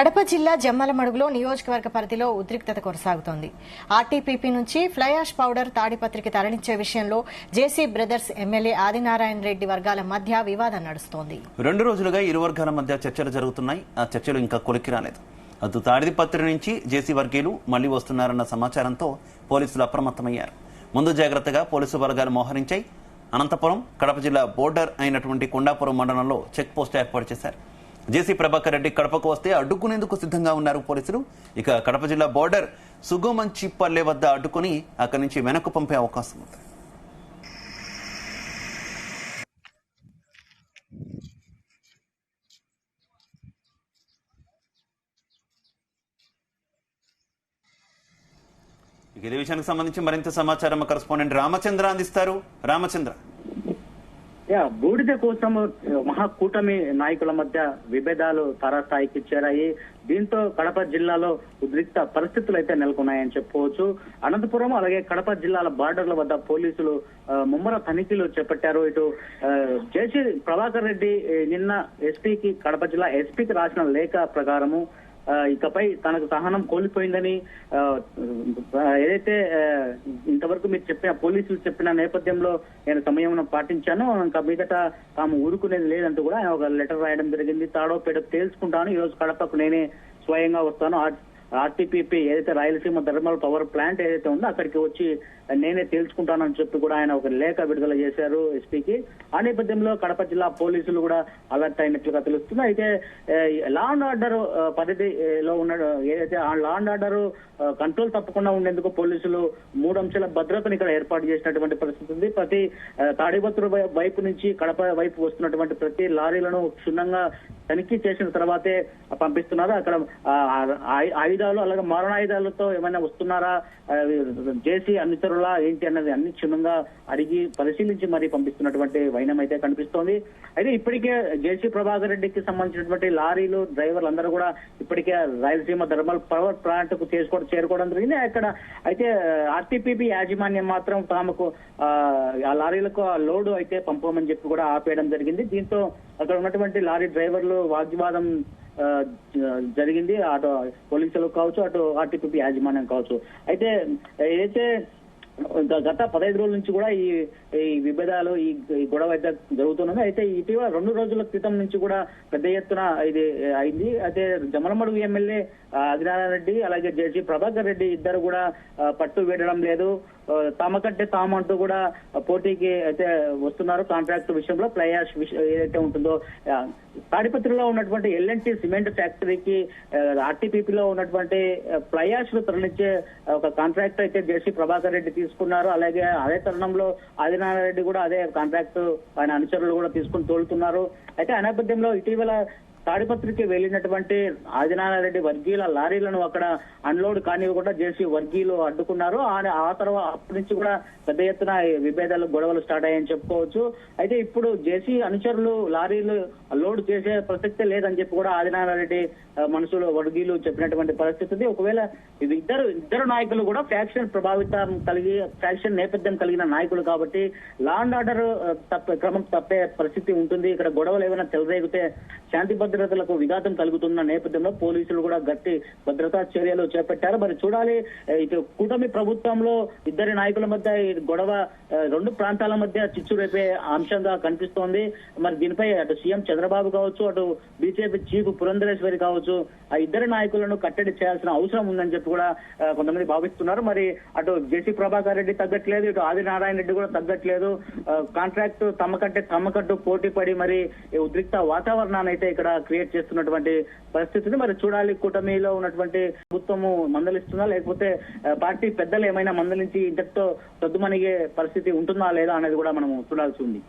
కడప జిల్లా జమ్మలమడుగులో నియోజకవర్గ పరిధిలో ఉద్రిక్తత కొనసాగుతోంది. ఆర్టీపీపీ నుంచి ఫ్లై యాష్ పౌడర్ తాడిపత్రికి తరలించే విషయంలో JC brothers MLA Adinarayana Reddy వర్గాల మధ్య వివాదం నడుస్తోంది. 2 రోజులుగా ఇరు వర్గాల మధ్య చర్చలు జరుగుతున్నాయి. ఆ చర్చలు ఇంకా కొలిక్కి రాలేదు. అటు తాడిపత్రి నుంచి జేసీ వర్గీయులు మళ్లీ వస్తున్నారన్న సమాచారంతో పోలీసులు అప్రమత్తమయ్యారు. ముందు జాగ్రత్తగా పోలీసు బలగాలు మోహరించాయి. అనంతపురం కడప జిల్లా బోర్డర్ అయినటువంటి కొండాపురం మండలంలో చెక్ పోస్ట్ ఏర్పాటు చేశారు. జేసీ ప్రభాకర్ రెడ్డి కడపకు వస్తే అడ్డుకునేందుకు సిద్ధంగా ఉన్నారు పోలీసులు. ఇక కడప జిల్లా బోర్డర్ సుగోమంచిపల్లె వద్ద అడ్డుకుని అక్కడి నుంచి వెనక్కు పంపే అవకాశం ఉంది. ఇదే విషయానికి సంబంధించి మరింత సమాచారం కరెస్పాండెంట్ రామచంద్ర అందిస్తారు. రామచంద్ర, బూడిద కోసం మహాకూటమి నాయకుల మధ్య విభేదాలు తారాస్థాయికి చేరాయి. దీంతో కడప జిల్లాలో ఉద్రిక్త పరిస్థితులు అయితే నెలకొన్నాయని చెప్పుకోవచ్చు. అనంతపురం అలాగే కడప జిల్లాల బార్డర్ల వద్ద పోలీసులు ముమ్మర తనిఖీలు చేపట్టారు. ఇటు జేసీ ప్రభాకర్ రెడ్డి నిన్న ఎస్పీకి కడప జిల్లా ఎస్పీకి రాసిన లేఖ ప్రకారము ఇకపై తనకు సహనం కోల్పోయిందని ఏదైతే ఇంతవరకు మీరు పోలీసులు చెప్పిన నేపథ్యంలో నేను సమయం పాటించాను, ఇంకా మీదట తాము ఊరుకునేది లేదంటూ కూడా ఆయన ఒక లెటర్ రాయడం జరిగింది. తాడో పేడో తేల్చుకుంటాను, ఈ రోజు కడపకు నేనే స్వయంగా వస్తాను, ఆర్టీపీపీ ఏదైతే రాయలసీమ థర్మల్ పవర్ ప్లాంట్ ఏదైతే ఉందో అక్కడికి వచ్చి నేనే తేల్చుకుంటానని చెప్పి కూడా ఆయన ఒక లేఖ విడుదల చేశారు ఎస్పీకి. ఆ నేపథ్యంలో కడప జిల్లా పోలీసులు కూడా అలర్ట్ అయినట్లుగా తెలుస్తుంది. అయితే లా అండ్ ఆర్డర్ పరిధిలో ఉన్న ఏదైతే ఆ లా అండ్ ఆర్డర్ కంట్రోల్ తప్పకుండా ఉండేందుకు పోలీసులు 3 అంశాల భద్రతను ఇక్కడ ఏర్పాటు చేసినటువంటి పరిస్థితి ఉంది. ప్రతి తాడిపత్రి వైపు నుంచి కడప వైపు వస్తున్నటువంటి ప్రతి లారీలను క్షుణ్ణంగా తనిఖీ చేసిన తర్వాతే పంపిస్తున్నారు. అక్కడ ఆయుధాలు అలాగే మారణాయుధాలతో ఏమైనా వస్తున్నారా, జేసీ అనుచరులా ఏంటి అన్నది అన్ని క్షుణ్ణంగా అడిగి పరిశీలించి మరీ పంపిస్తున్నటువంటి వైనం అయితే కనిపిస్తోంది. అయితే ఇప్పటికే జేసీ ప్రభాకర్ రెడ్డికి సంబంధించినటువంటి లారీలు డ్రైవర్లు అందరూ కూడా ఇప్పటికే రాయలసీమ థర్మల్ పవర్ ప్లాంట్ కు చేరుకోవడం జరిగింది. అక్కడ అయితే ఆర్టీపీపీ యాజమాన్యం మాత్రం తమకు ఆ లారీలకు ఆ లోడు అయితే పంపమని చెప్పి కూడా ఆపేయడం జరిగింది. దీంతో అక్కడ ఉన్నటువంటి లారీ డ్రైవర్లు వాగ్వివాదం జరిగింది. అటు పోలీసులు కావచ్చు, అటు ఆర్టీపీపీ యాజమాన్యం కావచ్చు. అయితే ఏదైతే గత 15 రోజుల నుంచి కూడా ఈ విభేదాలు ఈ గొడవ అయితే జరుగుతున్నది. అయితే ఇటీవల 2 రోజుల క్రితం నుంచి కూడా పెద్ద ఎత్తున ఇది అయింది. అయితే జమ్మలమడుగు ఎమ్మెల్యే ఆదినారాయణ రెడ్డి అలాగే జేసీ ప్రభాకర్ రెడ్డి ఇద్దరు కూడా పట్టు వీడడం లేదు. తమకంటే తామంటూ కూడా పోటీకి అయితే వస్తున్నారు. కాంట్రాక్ట్ విషయంలో ఫ్లై యాష్ ఏదైతే ఉంటుందో తాడిపత్రిలో ఉన్నటువంటి ఎల్ఎన్టీ సిమెంట్ ఫ్యాక్టరీకి ఆర్టీపీపీలో ఉన్నటువంటి ఫ్లై యాష్ ను తరలించే ఒక కాంట్రాక్ట్ అయితే జేసీ ప్రభాకర్ రెడ్డి తీసుకున్నారు. అలాగే అదే తరుణంలో ఆదినారాయణ రెడ్డి కూడా అదే కాంట్రాక్ట్ ఆయన అనుచరులు కూడా తీసుకుని తోలుతున్నారు. అయితే ఆ నేపథ్యంలో ఇటీవల తాడిపత్రికి వెళ్లినటువంటి ఆదినారాయణ రెడ్డి వర్గీయుల లారీలను అక్కడ అన్లోడ్ కానివ్వకుండా జేసీ వర్గీయులు అడ్డుకున్నారు. ఆ తర్వాత అప్పటి నుంచి కూడా పెద్ద ఎత్తున విభేదాలు గొడవలు స్టార్ట్ అయ్యాయని చెప్పుకోవచ్చు. అయితే ఇప్పుడు జేసీ అనుచరులు లారీలు లోడ్ చేసే ప్రసక్తే లేదని చెప్పి కూడా ఆదినారాయణ రెడ్డి మనుషులు వర్గీయులు చెప్పినటువంటి పరిస్థితి ఉంది. ఒకవేళ ఇద్దరు నాయకులు కూడా ఫ్యాక్షన్ ప్రభావితం కలిగి ఫ్యాక్షన్ నేపథ్యం కలిగిన నాయకులు కాబట్టి లా అండ్ ఆర్డర్ క్రమం తప్పే పరిస్థితి ఉంటుంది. ఇక్కడ గొడవలు ఏమైనా చెలరేగితే శాంతి భద్రతలకు విఘాతం కలుగుతున్న నేపథ్యంలో పోలీసులు కూడా గట్టి భద్రతా చర్యలు చేపట్టారు. మరి చూడాలి, ఇటు కూటమి ప్రభుత్వంలో ఇద్దరి నాయకుల మధ్య గొడవ 2 ప్రాంతాల మధ్య చిచ్చు రేపే అంశంగా కనిపిస్తోంది. మరి దీనిపై అటు సీఎం చంద్రబాబు కావచ్చు, అటు బీజేపీ చీఫ్ పురంధరేశ్వరి కావచ్చు, ఆ ఇద్దరి నాయకులను కట్టడి చేయాల్సిన అవసరం ఉందని చెప్పి కూడా కొంతమంది భావిస్తున్నారు. మరి అటు జేసీ ప్రభాకర్ రెడ్డి తగ్గట్లేదు, ఇటు ఆదినారాయణ రెడ్డి కూడా తగ్గట్లేదు. కాంట్రాక్ట్ తమకంటూ పోటీ పడి మరి ఉద్రిక్త వాతావరణాన్ని అయితే ఇక్కడ క్రియేట్ చేస్తున్నటువంటి పరిస్థితిని మరి చూడాలి. కూటమిలో ఉన్నటువంటి ప్రభుత్వము మందలిస్తుందా, లేకపోతే పార్టీ పెద్దలు ఏమైనా మందలించి ఇంతటితో సద్దుమణిగే పరిస్థితి ఉంటుందా లేదా అనేది కూడా మనం చూడాల్సి ఉంది.